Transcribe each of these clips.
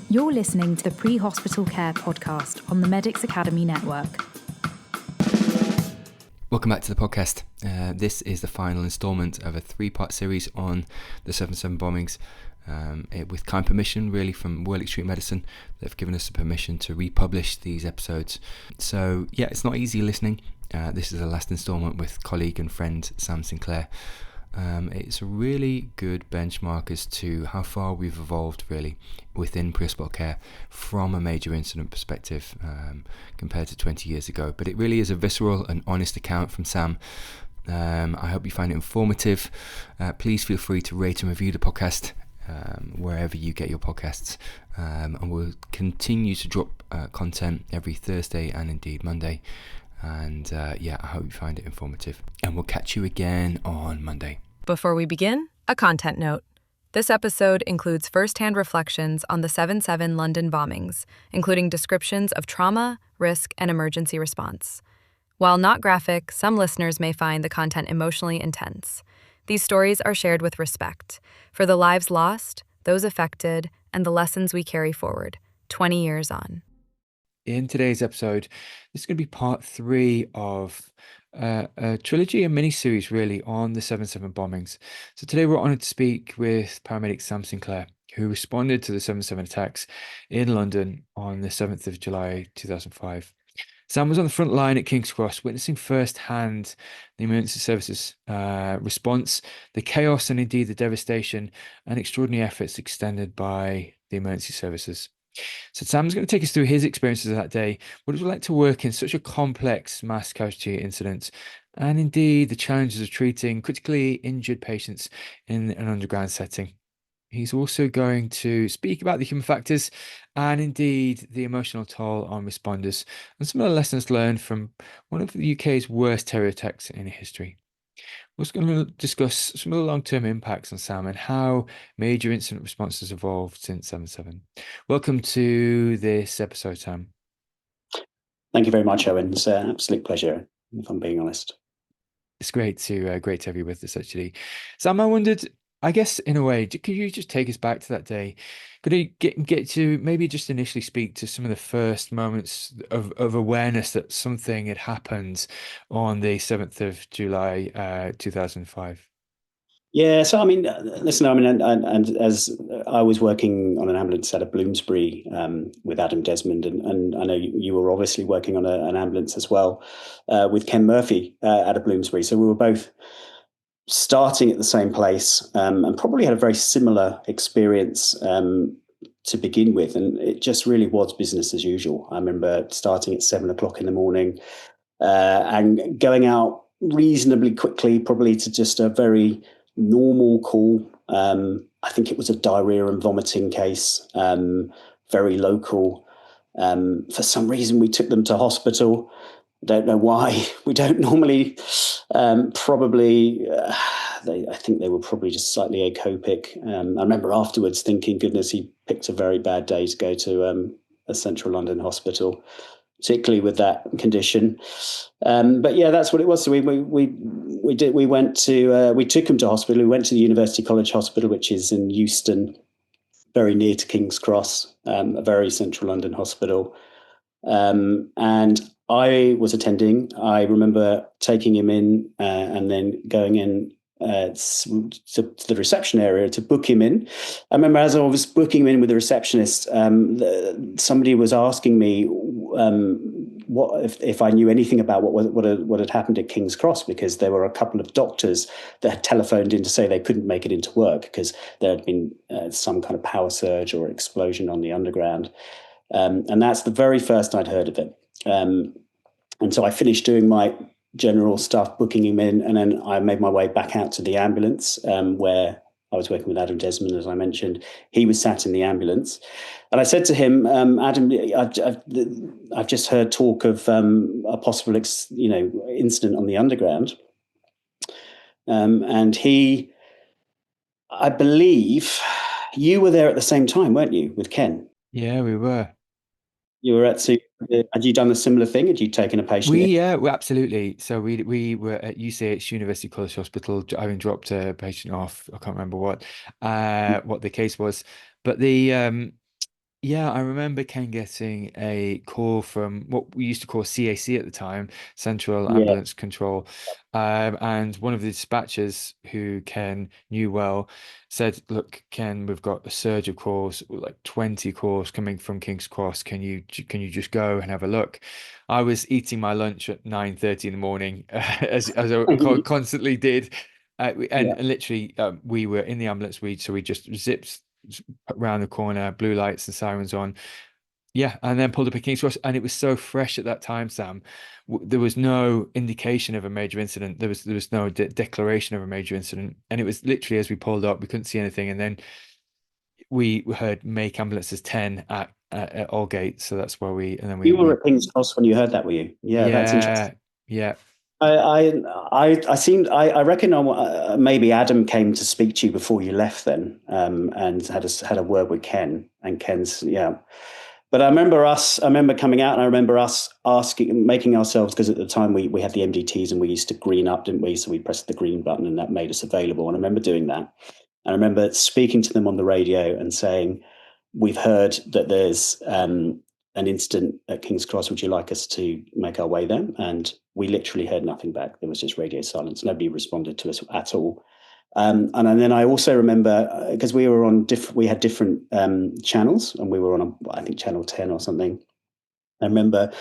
You're listening to the Pre-Hospital Care podcast on the Medics Academy Network. Welcome back to the podcast. This is the final instalment of a three-part series on the 7/7 bombings. With kind permission, really, from World Extreme Medicine. They've given us the permission to republish these episodes. So, yeah, it's not easy listening. This is the last instalment with colleague and friend Sam Sinclair. It's a really good benchmark as to how far we've evolved, really, within pre-hospital care from a major incident perspective compared to 20 years ago. But it really is a visceral and honest account from Sam. I hope you find it informative. Please feel free to rate and review the podcast wherever you get your podcasts, and we'll continue to drop content every Thursday and indeed Monday. And I hope you find it informative, and we'll catch you again on Monday. Before we begin, a content note. This episode includes first-hand reflections on the 7/7 London bombings, including descriptions of trauma, risk, and emergency response. While not graphic, some listeners may find the content emotionally intense. These stories are shared with respect for the lives lost, those affected, and the lessons we carry forward, 20 years on. In today's episode, this is going to be part 3 of a trilogy, a mini-series really, on the 7/7 bombings. So today we're honoured to speak with paramedic Sam Sinclair, who responded to the 7/7 attacks in London on the 7th of July 2005. Sam was on the front line at King's Cross, witnessing firsthand the emergency services response, the chaos and indeed the devastation and extraordinary efforts extended by the emergency services. So Sam's going to take us through his experiences of that day, what it was like to work in such a complex mass casualty incident, and indeed the challenges of treating critically injured patients in an underground setting. He's also going to speak about the human factors and indeed the emotional toll on responders and some of the lessons learned from one of the UK's worst terror attacks in history. We're also going to discuss some of the long-term impacts on Sam and how major incident responses evolved since 7/7. Welcome to this episode, Sam. Thank you very much, Owen. It's an absolute pleasure, if I'm being honest. It's great to have you with us, actually. Sam, I wondered, I guess in a way, could you just take us back to that day? Could you get to maybe just initially speak to some of the first moments of awareness that something had happened on the 7th of July 2005? Yeah, so I mean, listen, I mean, and as I was working on an ambulance out of Bloomsbury with Adam Desmond, and I know you were obviously working on an ambulance as well with Ken Murphy out of Bloomsbury. So we were both starting at the same place and probably had a very similar experience to begin with. And it just really was business as usual. I remember starting at 7 o'clock in the morning and going out reasonably quickly, probably to just a very normal call. I think it was a diarrhea and vomiting case, very local. For some reason, we took them to hospital. Don't know why. We don't normally. I think they were probably just slightly acopic. I remember afterwards thinking, goodness, he picked a very bad day to go to a central London hospital, particularly with that condition. But yeah, that's what it was. So we took him to hospital. We went to the University College Hospital, which is in Euston, very near to King's Cross, a very central London hospital. And I was attending. I remember taking him in and then going in to the reception area to book him in. I remember as I was booking him in with the receptionist, somebody was asking me what if I knew anything about what had happened at King's Cross, because there were a couple of doctors that had telephoned in to say they couldn't make it into work because there had been some kind of power surge or explosion on the underground. And that's the very first I'd heard of it. And so I finished doing my general stuff, booking him in, and then I made my way back out to the ambulance where I was working with Adam Desmond, as I mentioned. He was sat in the ambulance. And I said to him, Adam, I've just heard talk of a possible incident on the underground. And he, I believe, you were there at the same time, weren't you, with Ken? Yeah, we were. You were at had you done a similar thing? Had you taken a patient? Well, absolutely. So we were at UCH University College Hospital, having dropped a patient off. I can't remember what the case was, but Yeah, I remember Ken getting a call from what we used to call CAC at the time, Central Yeah. Ambulance Control. And one of the dispatchers who Ken knew well said, "Look, Ken, we've got a surge of calls, like 20 calls coming from King's Cross. Can you just go and have a look?" I was eating my lunch at 9:30 in the morning, as I constantly did. And Yeah. literally, we were in the ambulance. We just zipped around the corner, blue lights and sirens on. Yeah, and then pulled up at King's Cross, and it was so fresh at that time, Sam. There was no indication of a major incident. There was no declaration of a major incident, and it was literally as we pulled up, we couldn't see anything, and then we heard make ambulances 10 at Aldgate, so that's where we and then You were we at King's Cross when you heard that, were you? Yeah, that's interesting. yeah, yeah. I reckon maybe Adam came to speak to you before you left then, and had a word with Ken, and Ken's, yeah. But I remember coming out, and I remember us making ourselves, because at the time we had the MDTs and we used to green up, didn't we? So we pressed the green button and that made us available. And I remember doing that. And I remember speaking to them on the radio and saying, "We've heard that there's an incident at King's Cross. Would you like us to make our way there?" And we literally heard nothing back. There was just radio silence. Nobody responded to us at all. And then I also remember, because we were on we had different channels, and we were on, I think, channel 10 or something. I remember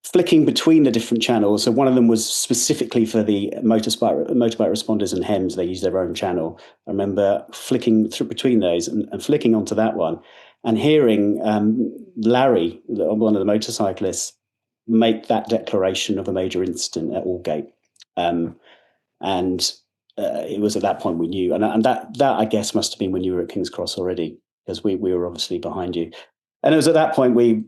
flicking between the different channels. So one of them was specifically for the motorbike responders and HEMS. They used their own channel. I remember flicking through between those and flicking onto that one, and hearing Larry, one of the motorcyclists, make that declaration of a major incident at Aldgate. And it was at that point we knew, and that I guess must have been when you were at King's Cross already, because we were obviously behind you. And it was at that point we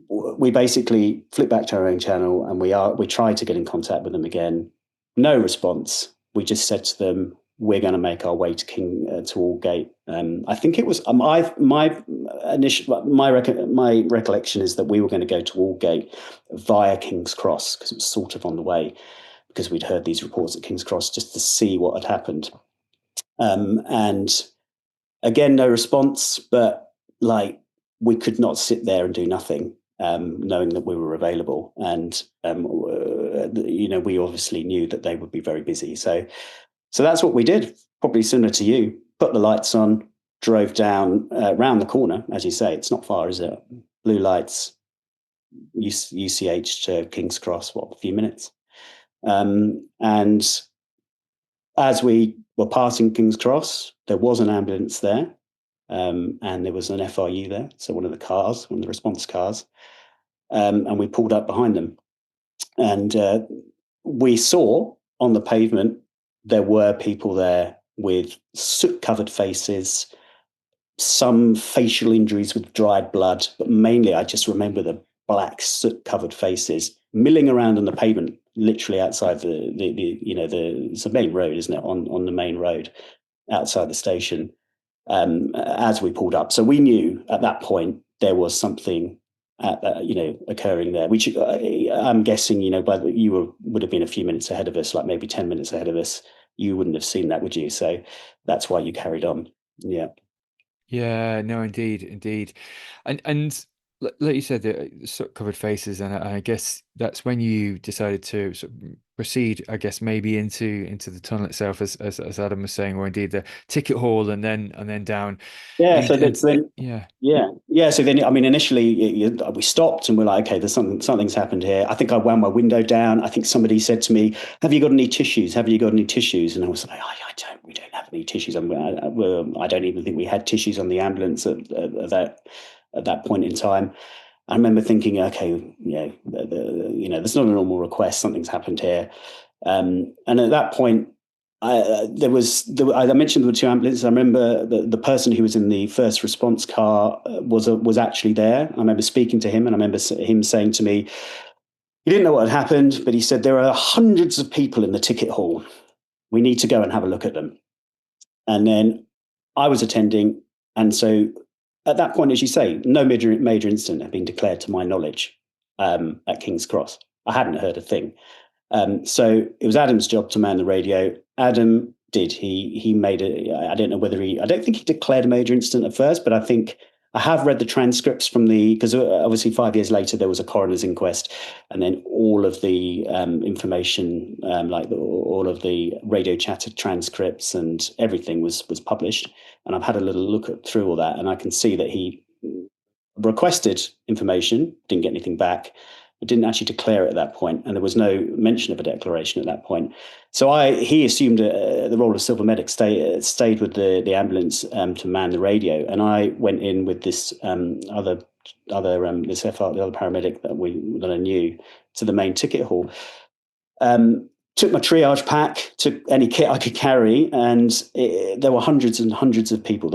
basically flipped back to our own channel, and we tried to get in contact with them again. No response. We just said to them, "We're going to make our way to Aldgate." I think it was my recollection is that we were going to go to Aldgate via King's Cross, because it was sort of on the way, because we'd heard these reports at King's Cross, just to see what had happened. And again, no response, but like, we could not sit there and do nothing, knowing that we were available. And, we obviously knew that they would be very busy. So that's what we did, probably similar to you. Put the lights on, drove down, round the corner, as you say. It's not far, is it? Blue lights, UCH to King's Cross, a few minutes. And as we were passing King's Cross, there was an ambulance there, and there was an FRU there, so one of the response cars, and we pulled up behind them. And we saw on the pavement there were people there with soot-covered faces, some facial injuries with dried blood, but mainly I just remember the black soot-covered faces milling around on the pavement, literally outside it's a main road, isn't it? On the main road outside the station, as we pulled up. So we knew at that point there was something occurring there, which I'm guessing, would have been a few minutes ahead of us, like maybe 10 minutes ahead of us. You wouldn't have seen that, would you? So that's why you carried on. Yeah. Yeah, no, indeed. And like you said, the sort of covered faces, and I guess that's when you decided to sort of proceed, I guess, maybe into the tunnel itself, as Adam was saying, or indeed the ticket hall, and then down. Yeah. And, So and then, yeah. yeah. So then, I mean, initially we stopped and we're like, okay, there's something's happened here. I think I wound my window down. I think somebody said to me, "Have you got any tissues? Have you got any tissues?" And I was like, we don't have any tissues. I don't even think we had tissues on the ambulance at that point in time. I remember thinking, okay, that's not a normal request. Something's happened here. And at that point, I mentioned there were two ambulances. I remember the person who was in the first response car was actually there. I remember speaking to him, and I remember him saying to me, he didn't know what had happened, but he said, "There are hundreds of people in the ticket hall. We need to go and have a look at them." And then I was attending, and so at that point, as you say, no major incident had been declared to my knowledge at King's Cross. I hadn't heard a thing. So it was Adam's job to man the radio. Adam did. He made it. I don't know whether I don't think he declared a major incident at first, but I I have read the transcripts from because obviously 5 years later there was a coroner's inquest, and then all of the information, all of the radio chatter transcripts and everything was published. And I've had a little look through all that, and I can see that he requested information, didn't get anything back, but didn't actually declare it at that point, and there was no mention of a declaration at that point. So he assumed the role of silver medic, stayed with the ambulance to man the radio, and I went in with this other paramedic that I knew to the main ticket hall. Took my triage pack, took any kit I could carry, and there were hundreds and hundreds of people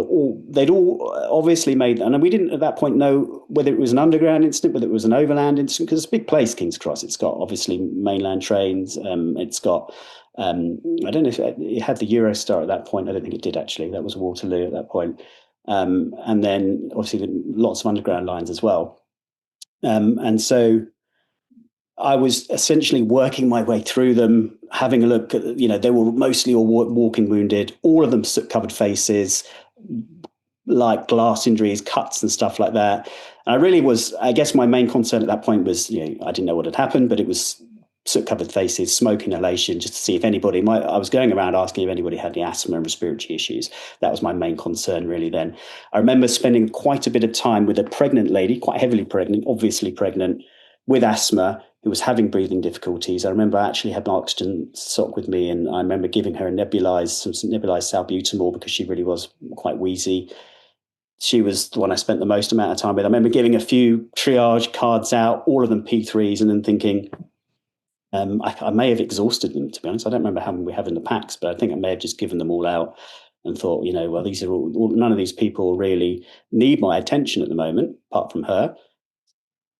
they'd all obviously made, and we didn't at that point know whether it was an underground incident, whether it was an overland incident, because it's a big place, King's Cross. It's got obviously mainland trains. It's got, I don't know if it had the Eurostar at that point. I don't think it did actually. That was Waterloo at that point. And then obviously lots of underground lines as well. And so I was essentially working my way through them, having a look at, they were mostly all walking wounded, all of them soot-covered faces, like glass injuries, cuts and stuff like that. And I guess my main concern at that point was, I didn't know what had happened, but it was soot-covered faces, smoke inhalation, just to see if anybody, I was going around asking if anybody had any asthma and respiratory issues. That was my main concern really then. I remember spending quite a bit of time with a pregnant lady, quite heavily pregnant, obviously pregnant, with asthma, who was having breathing difficulties. I remember I actually had my oxygen sock with me, and I remember giving her some nebulized salbutamol because she really was quite wheezy. She was the one I spent the most amount of time with. I remember giving a few triage cards out, all of them P3s, and then thinking, I may have exhausted them, to be honest. I don't remember how many we have in the packs, but I think I may have just given them all out and thought, well, these are none of these people really need my attention at the moment, apart from her.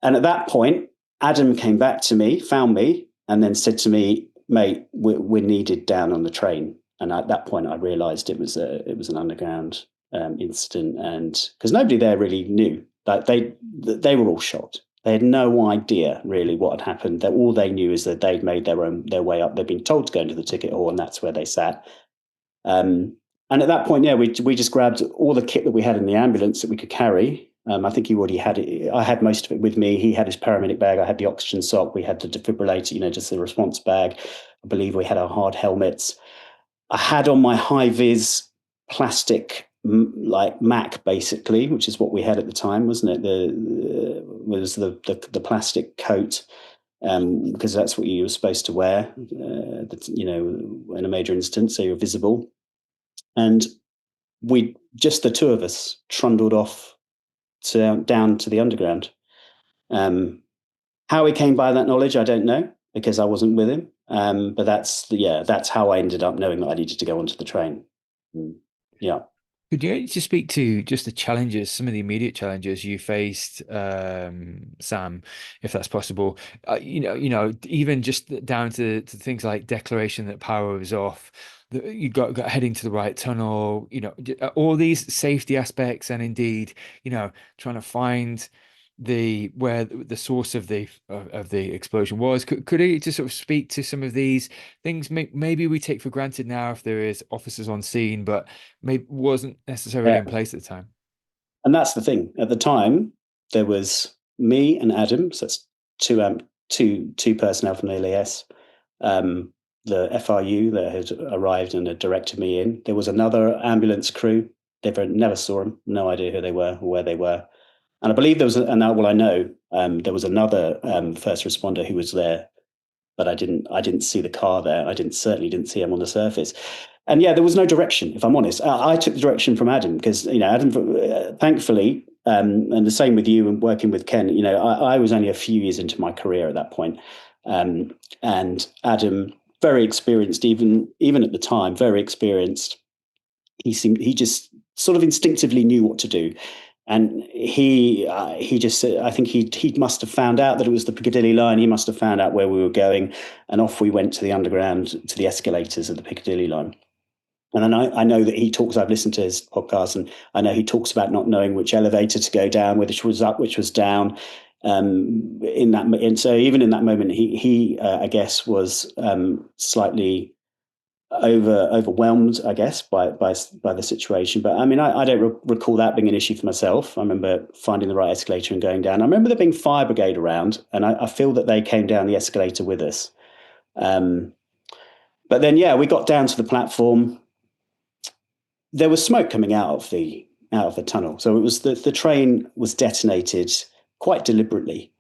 And at that point, Adam came back to me, found me, and then said to me, "Mate, we're needed down on the train." And at that point, I realised it was an underground incident, and because nobody there really knew. Like they were all shocked. They had no idea really what had happened. That all they knew is that they'd made their way up. They'd been told to go into the ticket hall, and that's where they sat. And at that point, we just grabbed all the kit that we had in the ambulance that we could carry. I think he already had it. I had most of it with me. He had his paramedic bag. I had the oxygen sock. We had the defibrillator, just the response bag. I believe we had our hard helmets. I had on my high-vis plastic, like Mac, basically, which is what we had at the time, wasn't it? The plastic coat, because that's what you were supposed to wear, in a major incident, so you're visible. And we, just the two of us, trundled off down to the underground. How he came by that knowledge, I don't know, because I wasn't with him. But that's how I ended up knowing that I needed to go onto the train. Yeah. Could you just speak to just the challenges, some of the immediate challenges you faced, Sam, if that's possible? Even just down to things like declaration that power was off, you got heading to the right tunnel, all these safety aspects, and indeed, trying to find where the source of the explosion was. Could you just sort of speak to some of these things maybe we take for granted now if there is officers on scene, but maybe wasn't necessarily in place at the time? And that's the thing. At the time, there was me and Adam, so that's two personnel from the LAS, the FRU that had arrived and had directed me in. There was another ambulance crew. They never saw them, no idea who they were or where they were. And I believe there was, I know there was another first responder who was there, but I didn't see the car there. I certainly didn't see him on the surface. And there was no direction, if I'm honest. I took the direction from Adam because, Adam, thankfully, and the same with you and working with Ken, I was only a few years into my career at that point. And Adam, very experienced, even at the time, very experienced. He just sort of instinctively knew what to do. And he just, I think he must have found out that it was the Piccadilly line. He must have found out where we were going, and off we went to the underground, to the escalators of the Piccadilly line. And then I know that he talks, I've listened to his podcast, and I know he talks about not knowing which elevator to go down, which was up, which was down. And so even in that moment, he I guess was slightly overwhelmed, I guess, by the situation. But I mean, I don't recall that being an issue for myself. I remember finding the right escalator and going down. I remember there being fire brigade around, and I feel that they came down the escalator with us. But then, yeah, we got down to the platform. There was smoke coming out of the tunnel, so it was the train was detonated quite deliberately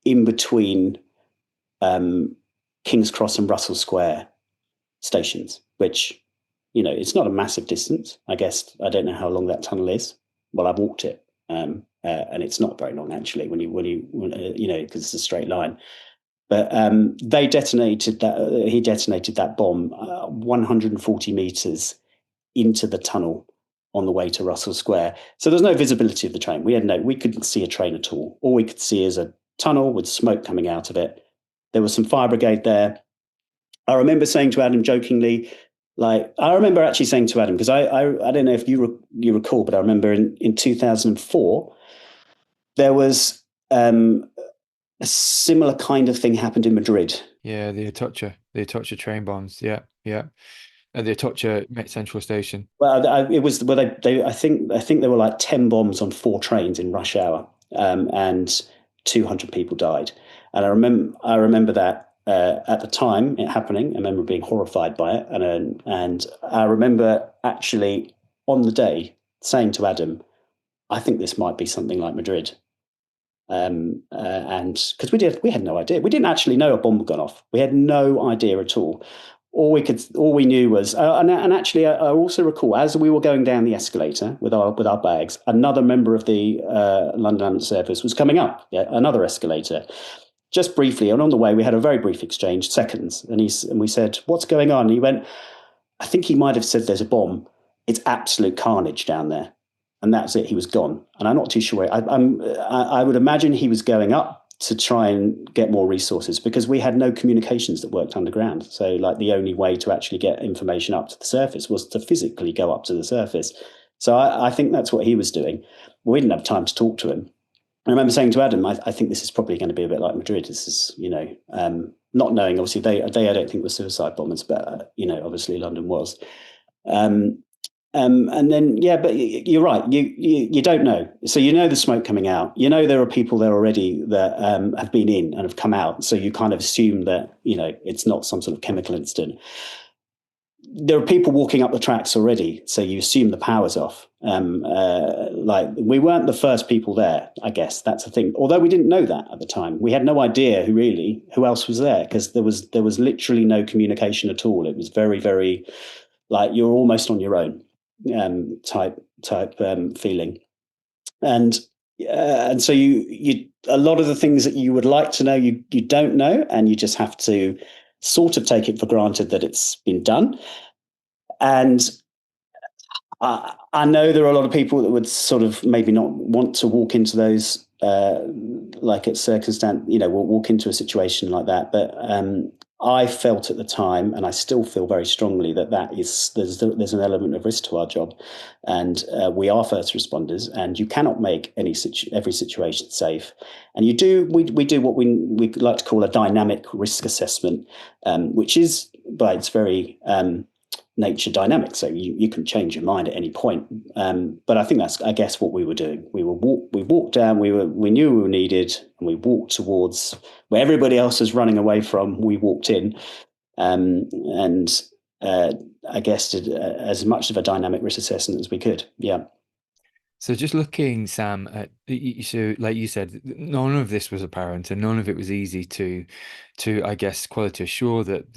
in between King's Cross and Russell Square stations, which, it's not a massive distance. I guess I don't know how long that tunnel is. Well, I've walked it, and it's not very long actually when you because it's a straight line. But they detonated that. He detonated that bomb 140 meters into the tunnel on the way to Russell Square. So there's no visibility of the train. We couldn't see a train at all. All we could see is a tunnel with smoke coming out of it. There was some fire brigade there. I remember saying to Adam jokingly, I remember actually saying to Adam, because I don't know if you recall, but I remember in 2004, there was a similar kind of thing happened in Madrid. Yeah, the Atocha train bombs. Yeah. The Atocha Central Station. Well, it was. Well, I think there were like 10 bombs on 4 trains in rush hour, and 200 people died. And I remember that at the time it happening. I remember being horrified by it, and I remember actually on the day saying to Adam, "I think this might be something like Madrid." And because we had no idea. We didn't actually know a bomb had gone off. We had no idea at all. All we knew was, and actually, I also recall as we were going down the escalator with our bags, another member of the London Ambulance Service was coming up, another escalator, just briefly. And on the way, we had a very brief exchange, seconds, and we said, "What's going on?" And he went, "I think he might have said there's a bomb. It's absolute carnage down there." And that's it. He was gone. And I'm not too sure. I would imagine he was going up to try and get more resources because we had no communications that worked underground. So the only way to actually get information up to the surface was to physically go up to the surface. So I think that's what he was doing. We didn't have time to talk to him. I remember saying to Adam, I think this is probably going to be a bit like Madrid. This is, not knowing, obviously they I don't think were suicide bombers, but, obviously London was. And then, yeah, but you're right. You don't know. So the smoke coming out. There are people there already that have been in and have come out. So you kind of assume that it's not some sort of chemical incident. There are people walking up the tracks already, so you assume the power's off. We weren't the first people there. I guess that's the thing. Although we didn't know that at the time, we had no idea who else was there because there was literally no communication at all. It was very, very you're almost on your own. Type feeling, and so you a lot of the things that you would like to know you don't know, and you just have to sort of take it for granted that it's been done. And I know there are a lot of people that would sort of maybe not want to walk into those it's circumstance, walk into a situation like that, but I felt at the time, and I still feel very strongly that there's an element of risk to our job, and we are first responders, and you cannot make every situation safe. And we do what we like to call a dynamic risk assessment, which is by its very nature dynamic. So you can change your mind at any point. But I think that's, I guess, what we were doing. We walked down. We knew we were needed, and we walked towards where everybody else was running away from. We walked in, and I guess did as much of a dynamic risk assessment as we could. Yeah. So just looking, Sam, at so like you said, none of this was apparent, and none of it was easy to I guess quality assure that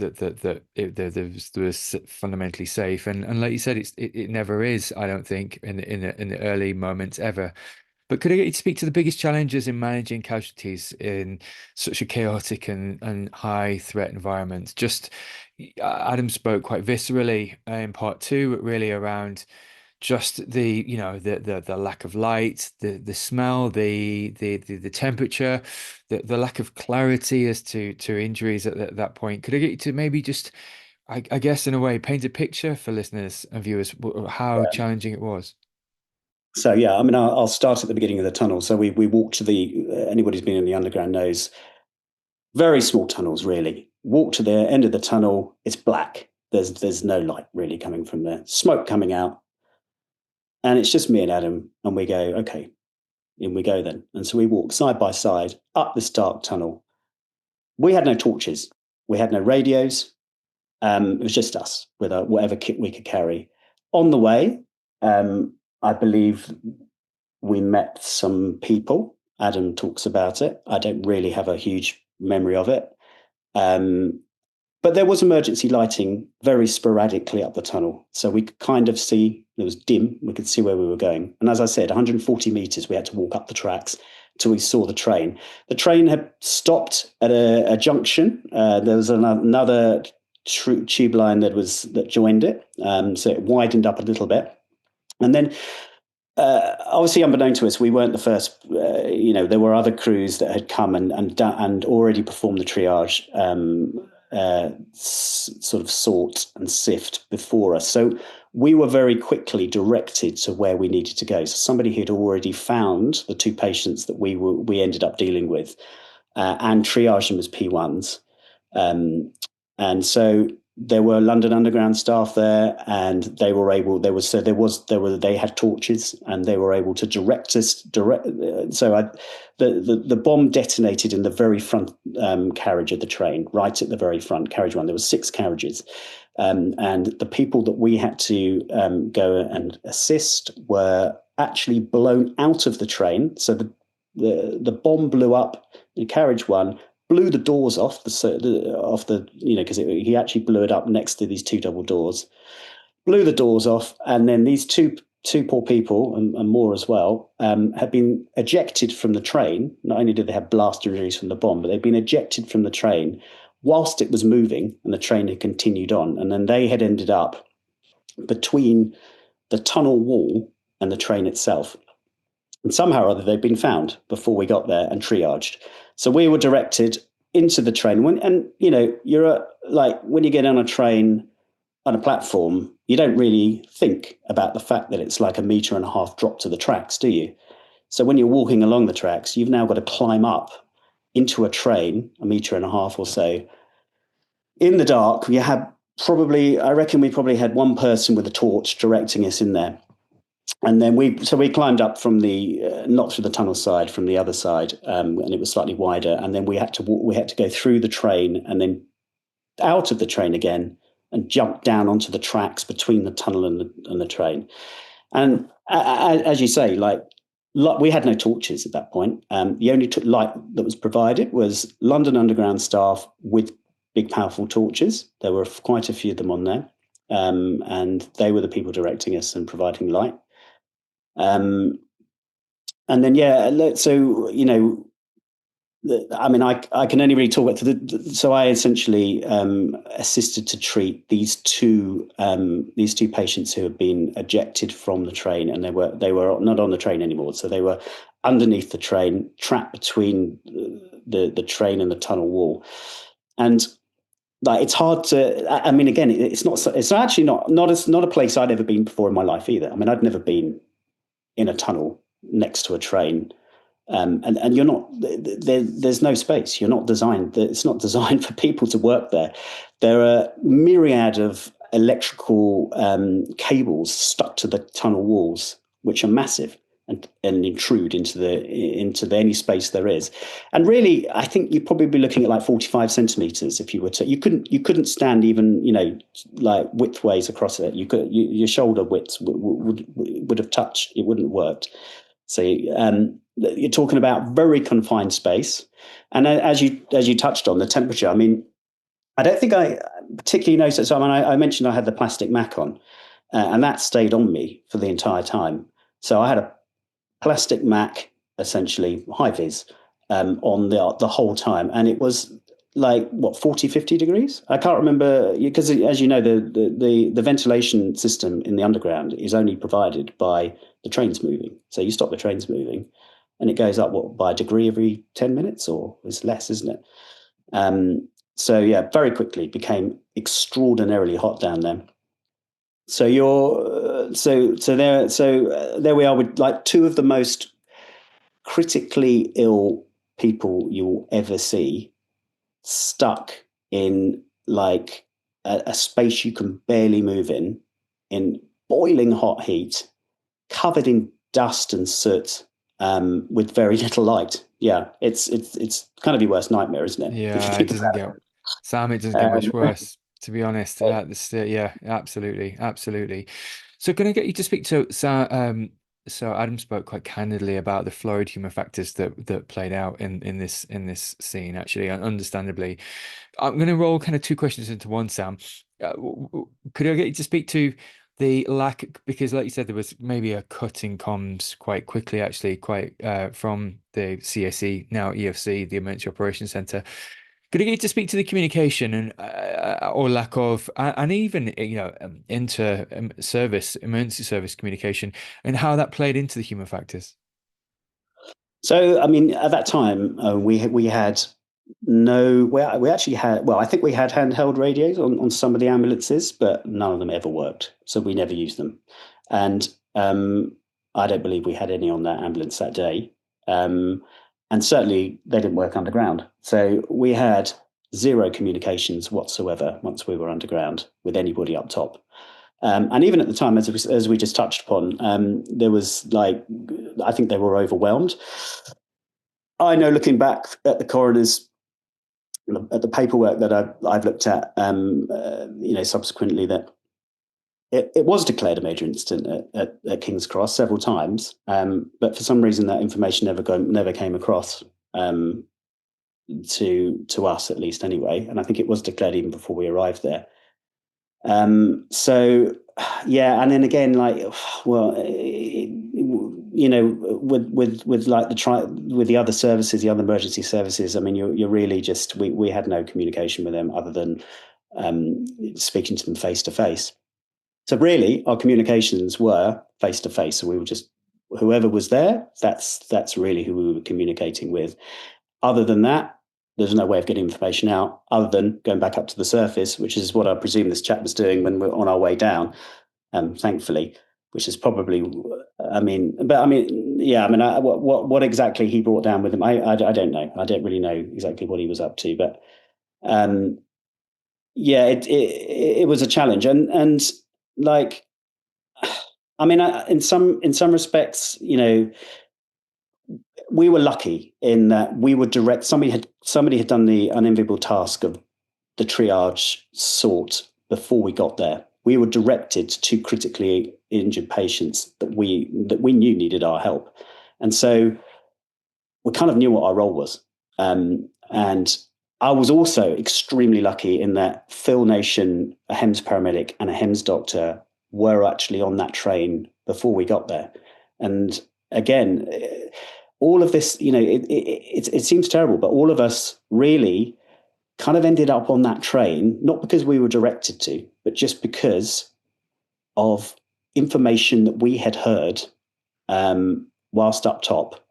there was fundamentally safe, and like you said, it never is. I don't think in the early moments ever. But could I get you to speak to the biggest challenges in managing casualties in such a chaotic and high threat environment? Just Adam spoke quite viscerally in part 2, really around just the lack of light, the smell, the temperature, the lack of clarity as to injuries at that point. Could I get you to maybe just, I guess in a way, paint a picture for listeners and viewers how challenging it was? So yeah, I mean, I'll start at the beginning of the tunnel. So we walked to anybody who's been in the underground knows, very small tunnels really. Walk to the end of the tunnel, it's black. there's no light really coming from there. Smoke coming out, and it's just me and Adam, and we go, okay, in we go then. And so we walk side by side up this dark tunnel. We had no torches, we had no radios. It was just us with whatever kit we could carry. On the way, I believe we met some people. Adam talks about it. I don't really have a huge memory of it. But there was emergency lighting very sporadically up the tunnel. So we could kind of see, it was dim, we could see where we were going. And as I said, 140 meters, we had to walk up the tracks till we saw the train. The train had stopped at a junction. There was another tube line that joined it. So it widened up a little bit. And then obviously, unbeknown to us, we weren't the first. There were other crews that had come and already performed the triage, sort of sort and sift before us. So we were very quickly directed to where we needed to go. So somebody who'd already found the 2 patients that we ended up dealing with, and triaged them as P1s. And so there were London Underground staff there, and they had torches, and they were able to direct us. The bomb detonated in the very front carriage of the train, right at the very front, carriage 1. There were 6 carriages, and the people that we had to go and assist were actually blown out of the train. So the bomb blew up in carriage 1. Blew the doors off because he actually blew it up next to these 2 double doors, blew the doors off, and then these two poor people and more as well had been ejected from the train. Not only did they have blast injuries from the bomb, but they'd been ejected from the train whilst it was moving, and the train had continued on, and then they had ended up between the tunnel wall and the train itself. And somehow or other, they'd been found before we got there and triaged. So we were directed into the train. When you get on a train on a platform, you don't really think about the fact that it's like 1.5 meters drop to the tracks, do you? So when you're walking along the tracks, you've now got to climb up into a train, 1.5 meters or so. In the dark, I reckon we probably had one person with a torch directing us in there. And then we climbed up from not through the tunnel side, from the other side, and it was slightly wider. And then we had to go through the train and then out of the train again and jump down onto the tracks between the tunnel and the train. And as you say, we had no torches at that point. The only light that was provided was London Underground staff with big, powerful torches. There were quite a few of them on there, and they were the people directing us and providing light. And then, I can only really talk about so I essentially assisted to treat these two patients who had been ejected from the train, and they were not on the train anymore. So they were underneath the train, trapped between the train and the tunnel wall. And it's hard to. I mean, again, it's actually not a place I'd ever been before in my life either. I mean, I'd never been in a tunnel next to a train, and you're not there's no space. You're not designed. It's not designed for people to work there. There are myriad of electrical cables stuck to the tunnel walls, which are massive and intrude into any space there is. And really, I think you'd probably be looking at 45 centimeters if you were to. You couldn't stand even widthways across it. Your shoulder widths would have touched. It wouldn't have worked. So you're talking about very confined space. And as you touched on the temperature, I mean, I don't think I particularly noticed. So I mentioned I had the plastic Mac on, and that stayed on me for the entire time. So I had a plastic Mac, essentially high vis, on the whole time, and it was 40, 50 degrees. I can't remember, because as you know, the ventilation system in the underground is only provided by the trains moving. So you stop the trains moving, and it goes up by a degree every 10 minutes, or it's less, isn't it? So yeah, very quickly became extraordinarily hot down there. So there we are with two of the most critically ill people you'll ever see, stuck in a space you can barely move in boiling hot heat, covered in dust and soot, with very little light. Yeah, it's kind of your worst nightmare, isn't it? If you Yeah, it think doesn't about get Sam, it doesn't get it. much worse, to be honest. Yeah, absolutely, absolutely. So can I get you to speak to so Adam spoke quite candidly about the florid human factors that played out in this scene, actually, and understandably. I'm going to roll kind of two questions into one, Sam. Could I get you to speak to the lack, because like you said, there was maybe a cut in comms quite quickly, actually, quite from the CSE, now EFC, the Emergency Operations Centre. Could I get you to speak to the communication and or lack of, and even inter service, emergency service communication, and how that played into the human factors? So, I mean, at that time, we had no. We actually had. Well, I think we had handheld radios on some of the ambulances, but none of them ever worked. So we never used them, and I don't believe we had any on that ambulance that day. And certainly they didn't work underground. So we had zero communications whatsoever once we were underground with anybody up top. And even at the time, as we just touched upon, there was like, I think they were overwhelmed. I know, looking back at the coroner's, at the paperwork that I've looked at, subsequently, that it was declared a major incident at King's Cross several times, but for some reason that information never came across, to us, at least, anyway. And I think it was declared even before we arrived there. So yeah, and then again, like, well, with like with the other services, the other emergency services, I mean, you're really just, we had no communication with them other than speaking to them face to face. So really, our communications were face to face. So we were just, whoever was there, that's really who we were communicating with. Other than that, there's no way of getting information out other than going back up to the surface, which is what I presume this chap was doing when we're on our way down, thankfully, which is probably, yeah, I mean, what exactly he brought down with him, I don't know. I don't really know exactly what he was up to, but yeah, it was a challenge, and like, I mean, in some respects, we were lucky in that we were direct. Somebody had done the unenviable task of the triage sort before we got there. We were directed to critically injured patients that we knew needed our help, and so we kind of knew what our role was. And I was also extremely lucky in that Phil Nation, a HEMS paramedic, and a HEMS doctor were actually on that train before we got there. And again, all of this, it seems terrible, but all of us really kind of ended up on that train, not because we were directed to, but just because of information that we had heard whilst up top,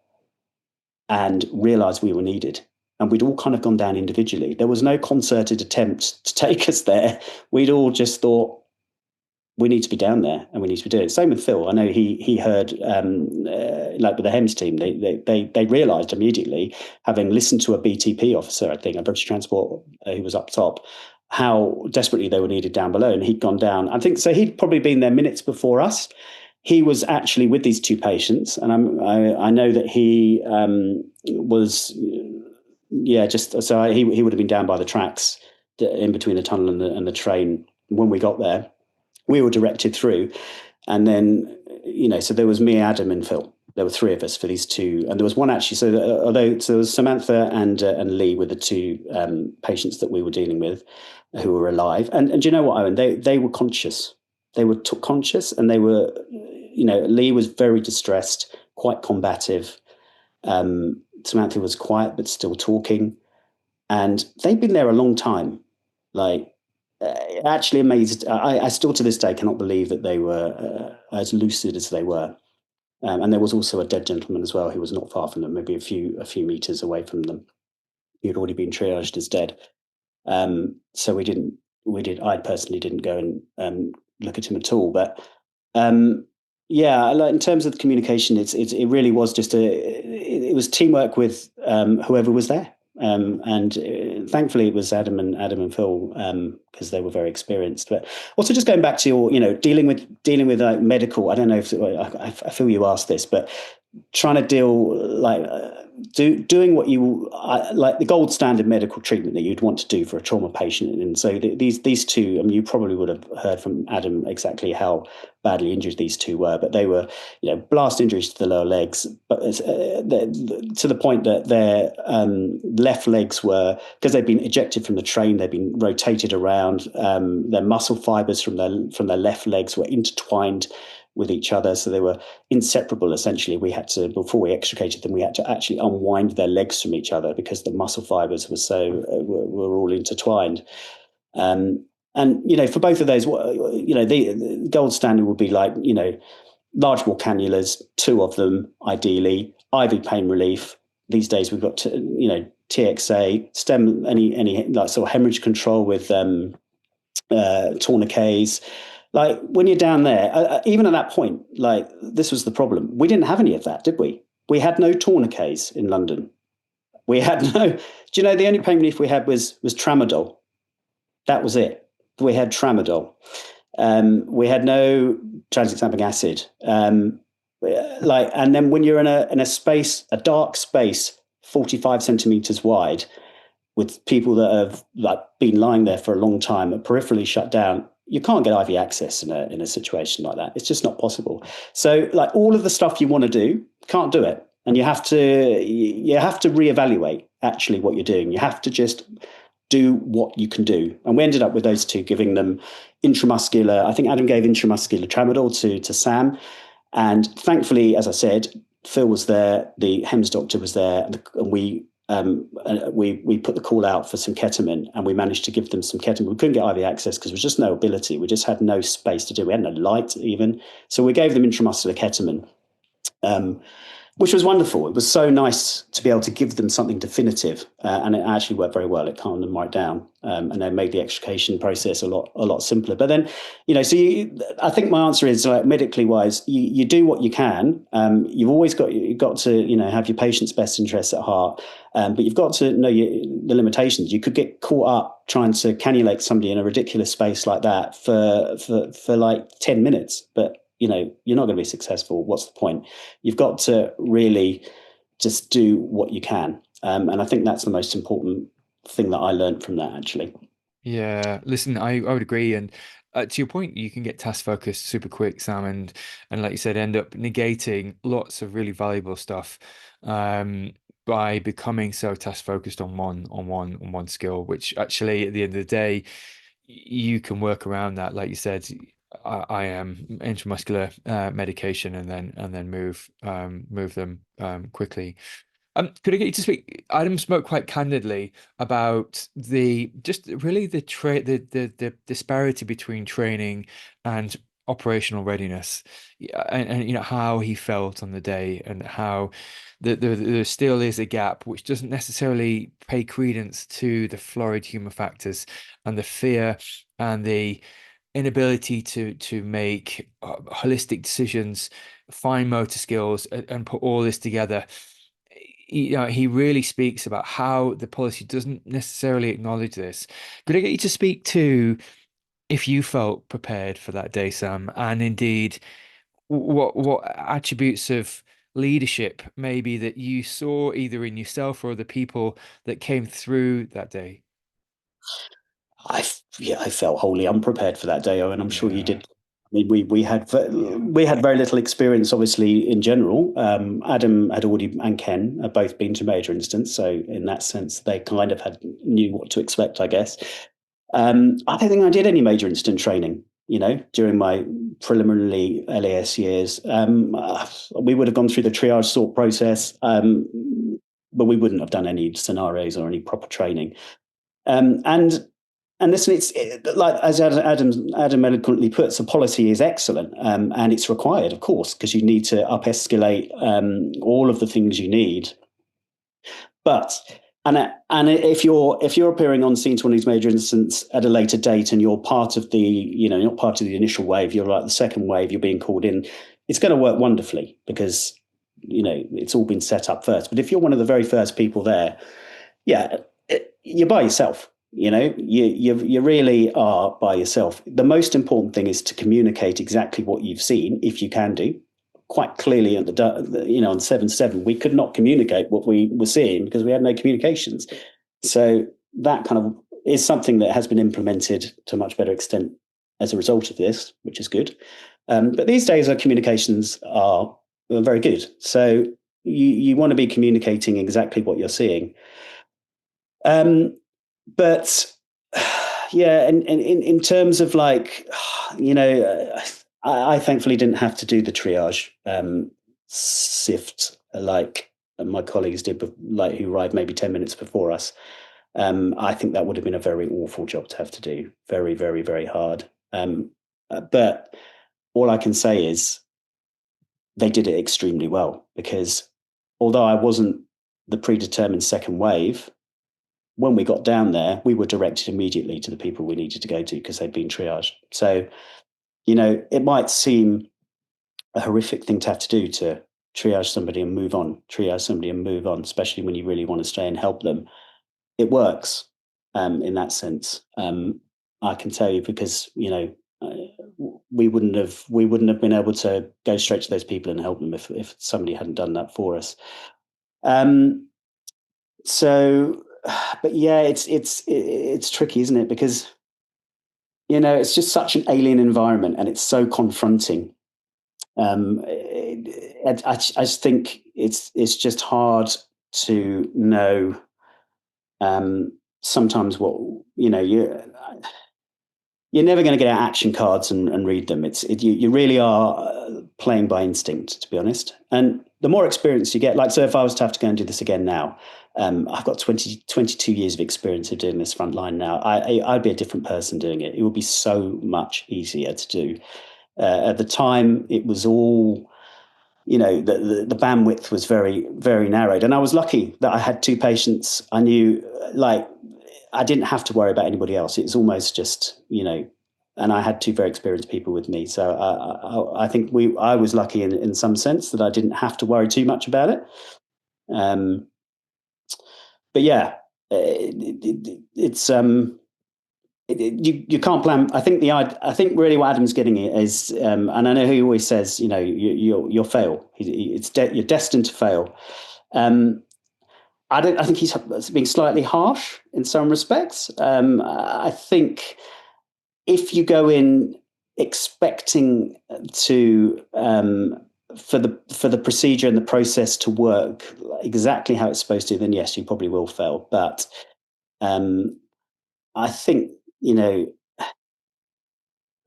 and realised we were needed. And we'd all kind of gone down individually. There was no concerted attempt to take us there. We'd all just thought, we need to be down there and we need to be doing it. Same with Phil. I know he heard, like with the HEMS team, they realised immediately, having listened to a BTP officer, I think, a British Transport, who was up top, how desperately they were needed down below. And he'd gone down. I think so. He'd probably been there minutes before us. He was actually with these two patients, and I know that he was, yeah, just so he would have been down by the tracks in between the tunnel and the train when we got there. We were directed through, and then, so there was me, Adam, and Phil. There were three of us for these two, and there was one actually. So there was Samantha and Lee were the two patients that we were dealing with, who were alive. And do you know what, Owen? They were conscious. They were conscious, and they were, Lee was very distressed, quite combative. Samantha was quiet but still talking, and they'd been there a long time. Like, actually amazed. I still to this day cannot believe that they were as lucid as they were. And there was also a dead gentleman as well who was not far from them, maybe a few meters away from them. He had already been triaged as dead. So I personally didn't go and look at him at all. But yeah, like, in terms of the communication, it really was just it was teamwork with whoever was there. And thankfully it was Adam and Phil, because they were very experienced. But also, just going back to your, dealing with like medical. I don't know if I feel you asked this, but trying to deal doing what you like the gold standard medical treatment that you'd want to do for a trauma patient. And so these two, I mean, you probably would have heard from Adam exactly how badly injured these two were, but they were, blast injuries to the lower legs, but to the point that their left legs were, because they'd been ejected from the train, they'd been rotated around, their muscle fibers from their left legs were intertwined with each other, so they were inseparable. Essentially, we had to, before we extricated them, we had to actually unwind their legs from each other because the muscle fibers were all intertwined. And for both of those, the gold standard would be like large bore cannulas, 2 of them ideally, IV pain relief. These days we've got TXA, stem, any like sort of hemorrhage control with tourniquets. Like when you're down there, even at that point, like this was the problem. We didn't have any of that, did we? We had no tourniquets in London. We had no. Do you know the only pain relief we had was tramadol. That was it. We had tramadol. We had no tranexamic acid. And then when you're in a space, a dark space, 45 centimeters wide, with people that have been lying there for a long time, are peripherally shut down, you can't get IV access in a situation like that. It's just not possible. So all of the stuff you want to do, can't do it. And you have to reevaluate actually what you're doing. You have to just do what you can do. And we ended up with those two, giving them intramuscular. I think Adam gave intramuscular tramadol to Sam. And thankfully, as I said, Phil was there, the HEMS doctor was there, and we put the call out for some ketamine, and we managed to give them some ketamine. We couldn't get IV access because there was just no ability. We just had no space to do. We had no light even. So we gave them intramuscular ketamine, which was wonderful. It was so nice to be able to give them something definitive, and it actually worked very well. It calmed them right down, and then made the extrication process a lot simpler. But then, I think my answer is medically wise, you do what you can. You've always got to have your patient's best interests at heart, but you've got to know the limitations. You could get caught up trying to cannulate somebody in a ridiculous space like that for like 10 minutes, but you're not going to be successful. What's the point? You've got to really just do what you can. And I think that's the most important thing that I learned from that, actually. Yeah, listen, I would agree. And to your point, you can get task focused super quick, Sam, and like you said, end up negating lots of really valuable stuff by becoming so task focused on one skill, which actually at the end of the day, you can work around that. Like you said, I am intramuscular medication, and then move them quickly. Could I get you to speak? Adam spoke quite candidly about the disparity between training and operational readiness, and how he felt on the day, and how there still is a gap, which doesn't necessarily pay credence to the florid human factors and the fear and the inability to make holistic decisions, fine motor skills, and put all this together. He really speaks about how the policy doesn't necessarily acknowledge this. Could I get you to speak to if you felt prepared for that day, Sam, and indeed what attributes of leadership maybe that you saw either in yourself or the people that came through that day? I felt wholly unprepared for that day, and I'm sure you did. I mean, we had very little experience, obviously, in general. Adam had already, and Ken had both been to major incidents, so in that sense, they kind of knew what to expect, I guess. I don't think I did any major incident training, during my preliminary LAS years. We would have gone through the triage sort process, but we wouldn't have done any scenarios or any proper training. And listen, it's like as Adam eloquently puts, the policy is excellent, and it's required, of course, because you need to up escalate all of the things you need. But if you're appearing on scene to one of these major incidents at a later date, and you're part of the not part of the initial wave, you're like the second wave, you're being called in, it's going to work wonderfully because it's all been set up first. But if you're one of the very first people there, you're by yourself. You really are by yourself. The most important thing is to communicate exactly what you've seen, if you can do. Quite clearly on on 7/7, we could not communicate what we were seeing because we had no communications. So that kind of is something that has been implemented to a much better extent as a result of this, which is good. But these days, our communications are very good. So you want to be communicating exactly what you're seeing. But yeah, and in terms of I thankfully didn't have to do the triage sift like my colleagues did, who arrived maybe 10 minutes before us. I think that would have been a very awful job to have to do. Very, very, very hard. But all I can say is they did it extremely well, because although I wasn't the predetermined second wave, when we got down there, we were directed immediately to the people we needed to go to because they'd been triaged. So, it might seem a horrific thing to have to do, to triage somebody and move on, especially when you really want to stay and help them. It works in that sense. I can tell you, because, we wouldn't have been able to go straight to those people and help them if somebody hadn't done that for us. So, but yeah, it's tricky, isn't it? Because, it's just such an alien environment and it's so confronting. I just think it's just hard to know sometimes what, you're never going to get out action cards and read them. You really are playing by instinct, to be honest. And the more experience you get, so if I was to have to go and do this again now, I've got 22 years of experience of doing this frontline now. I'd be a different person doing it. It would be so much easier to do. At the time, it was all, the bandwidth was very, very narrowed. And I was lucky that I had 2 patients. I knew, I didn't have to worry about anybody else. It was almost just, and I had 2 very experienced people with me. So I think I was lucky in some sense that I didn't have to worry too much about it. But yeah, it's you can't plan. I think really what Adam's getting at is, and I know he always says, you'll fail. You're destined to fail. I think he's being slightly harsh in some respects. I think if you go in expecting to for the procedure and the process to work exactly how it's supposed to, then yes, you probably will fail. But I think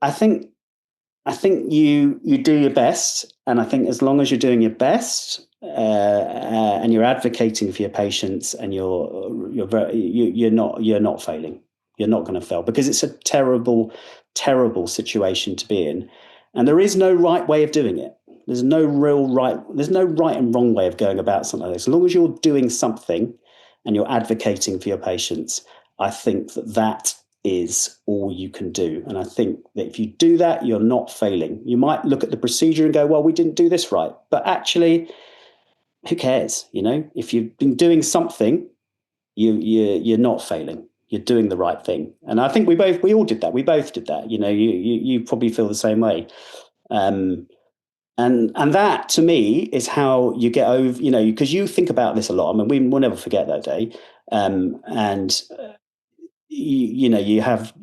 I think you do your best, and I think as long as you're doing your best and you're advocating for your patients, and you're not failing. You're not going to fail, because it's a terrible, terrible situation to be in, and there is no right way of doing it. There's no right and wrong way of going about something like this. As long as you're doing something and you're advocating for your patients, I think that is all you can do. And I think that if you do that, you're not failing. You might look at the procedure and go, well, we didn't do this right. But actually, who cares? If you've been doing something, you're not failing. You're doing the right thing. And I think we all did that. We both did that. You probably feel the same way. And that, to me, is how you get over, because you think about this a lot. I mean, we'll never forget that day. You have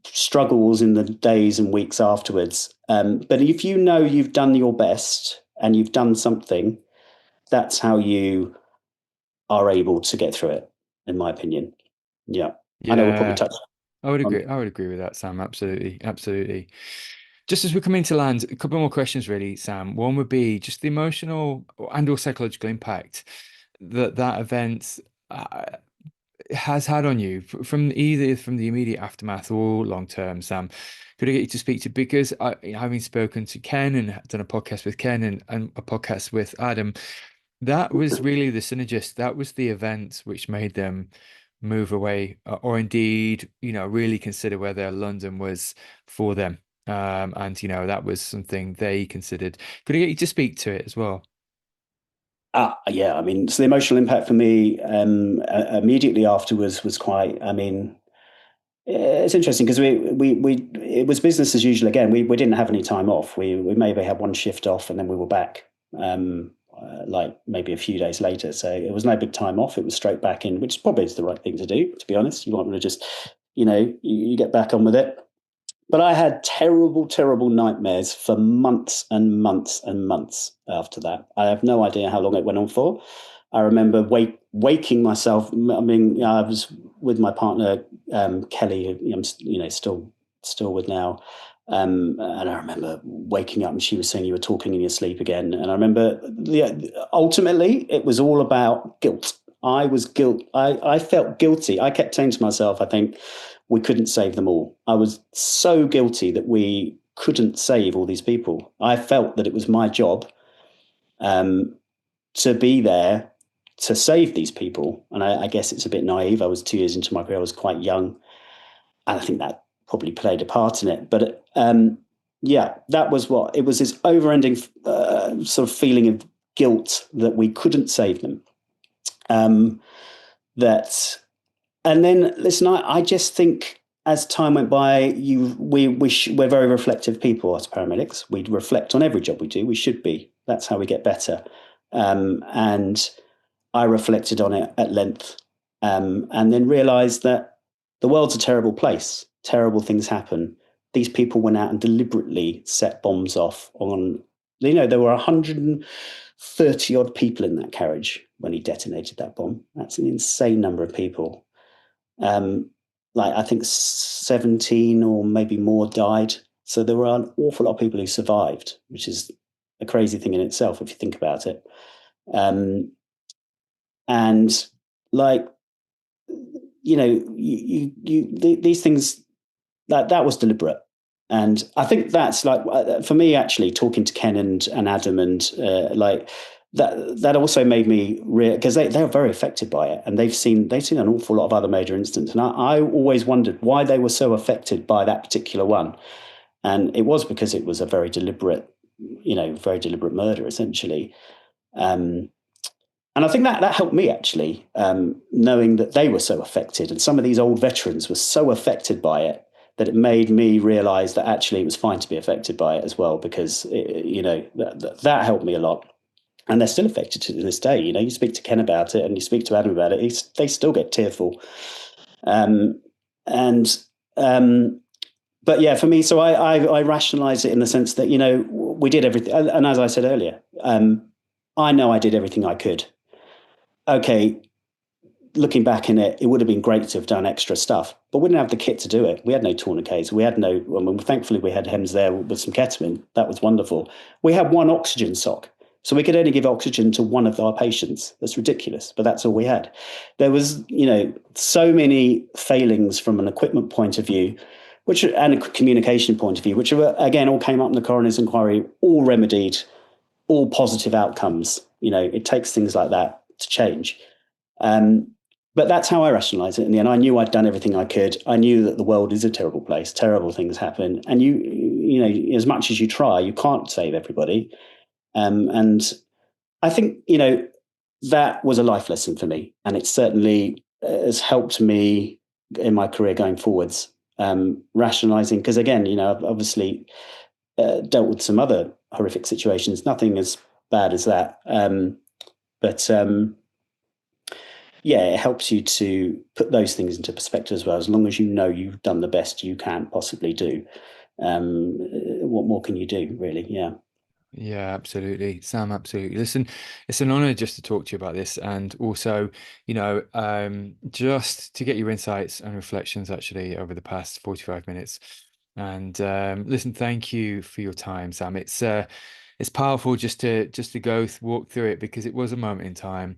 struggles in the days and weeks afterwards. But if you've done your best and you've done something, that's how you are able to get through it, in my opinion. Yeah. I know we'll probably touch. I would agree with that, Sam. Absolutely. Absolutely. Just as we're coming to land, a couple more questions, really, Sam. One would be just the emotional and or psychological impact that event has had on you, from either from the immediate aftermath or long term, Sam. Could I get you to speak to, because having spoken to Ken and done a podcast with Ken and a podcast with Adam, that was really the synergist. That was the event which made them move away, or indeed, really consider whether London was for them. And that was something they considered. Could I get you to speak to it as well? Yeah, I mean, so the emotional impact for me immediately afterwards was quite, I mean, it's interesting because it was business as usual again. We didn't have any time off. We maybe had one shift off and then we were back like maybe a few days later. So it was no big time off. It was straight back in, which probably is the right thing to do, to be honest. You want to just, you get back on with it. But I had terrible, terrible nightmares for months and months and months after that. I have no idea how long it went on for. I remember waking myself. I mean, I was with my partner, Kelly, who I'm still with now. And I remember waking up and she was saying, you were talking in your sleep again. And I remember ultimately it was all about guilt. I felt guilty. I kept saying to myself, I think, we couldn't save them all. I was so guilty that we couldn't save all these people. I felt that it was my job to be there to save these people. And I guess it's a bit naive. I was 2 years into my career. I was quite young. And I think that probably played a part in it. But yeah, that was what it was, this overending sort of feeling of guilt that we couldn't save them. And then, listen, I just think as time went by, we're very reflective people as paramedics. We reflect on every job we do. We should be. That's how we get better. And I reflected on it at length, and then realised that the world's a terrible place. Terrible things happen. These people went out and deliberately set bombs off on. There were 130 odd people in that carriage when he detonated that bomb. That's an insane number of people. I think 17 or maybe more died. So there were an awful lot of people who survived, which is a crazy thing in itself if you think about it. These things that was deliberate. And I think that's for me, actually, talking to Ken and Adam and that also made me because they're very affected by it, and they've seen an awful lot of other major incidents, and I always wondered why they were so affected by that particular one, and it was because it was a very deliberate murder, essentially, and I think that helped me actually, knowing that they were so affected, and some of these old veterans were so affected by it that it made me realise that actually it was fine to be affected by it as well, because that helped me a lot. And they're still affected to this day. You speak to Ken about it and you speak to Adam about it, they still get tearful. But yeah, for me, so I rationalise it in the sense that, we did everything. And as I said earlier, I know I did everything I could. Okay, looking back in it, it would have been great to have done extra stuff, but we didn't have the kit to do it. We had no tourniquets. Thankfully we had HEMS there with some ketamine. That was wonderful. We had one oxygen sock. So we could only give oxygen to one of our patients. That's ridiculous, but that's all we had. There was, so many failings from an equipment point of view, and a communication point of view, which again all came up in the coroner's inquiry, all remedied, all positive outcomes. It takes things like that to change. But that's how I rationalise it in the end. I knew I'd done everything I could. I knew that the world is a terrible place. Terrible things happen, and as much as you try, you can't save everybody. And I think, that was a life lesson for me. And it certainly has helped me in my career going forwards, rationalizing, because again, I've obviously dealt with some other horrific situations, nothing as bad as that. Yeah, it helps you to put those things into perspective as well, as long as you've done the best you can possibly do. What more can you do, really? Yeah. Yeah, absolutely, Sam, absolutely. Listen, it's an honor just to talk to you about this, and also, just to get your insights and reflections actually over the past 45 minutes. And listen, thank you for your time, Sam. It's powerful just to walk through it, because it was a moment in time,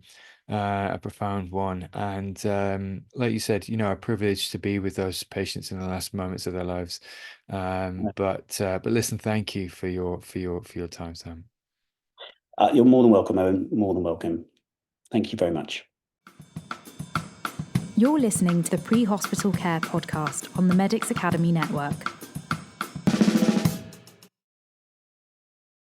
a profound one, and like you said, a privilege to be with those patients in the last moments of their lives. But listen, thank you for your time, Sam. You're more than welcome, Owen. More than welcome. Thank you very much. You're listening to the Pre-Hospital Care podcast on the Medics Academy Network.